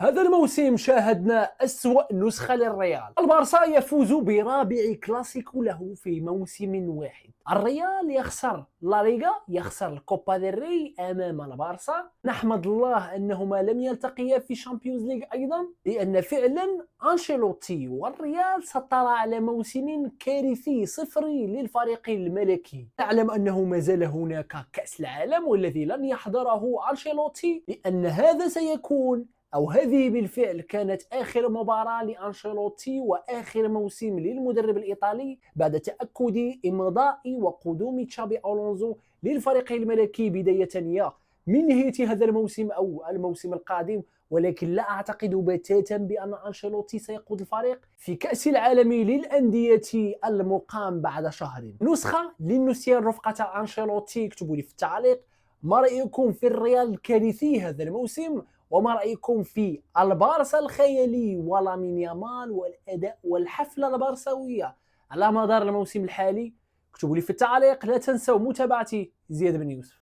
هذا الموسم شاهدنا أسوأ نسخة للريال. البارسا يفوز برابع كلاسيكو له في موسم واحد. الريال يخسر لا ليغا، يخسر الكوبا ديل ري أمام البارسا. نحمد الله أنهما لم يلتقيا في شامبيونز ليغ أيضا، لأن فعلا أنشيلوتي والريال سطر على موسم كارثي صفري للفريق الملكي. نعلم أنه ما زال هناك كأس العالم والذي لن يحضره أنشيلوتي، لأن هذا سيكون أو هذه بالفعل كانت آخر مباراة لأنشيلوتي وآخر موسم للمدرب الإيطالي بعد تأكد إمضاء وقدوم تشابي ألونزو للفريق الملكي بداية يا من نهاية هذا الموسم أو الموسم القادم. ولكن لا أعتقد بتاتا بأن أنشيلوتي سيقود الفريق في كأس العالم للأندية المقام بعد شهر. نسخة للنسيان رفقة أنشيلوتي. اكتبوا لي في التعليق ما رأيكم في الريال الكارثي هذا الموسم، وما رأيكم في البارسا الخيالي ولامين يامال والأداء والحفلة البارساوية على مدار الموسم الحالي. اكتبوا لي في التعليق. لا تنسوا متابعتي زياد بن يوسف.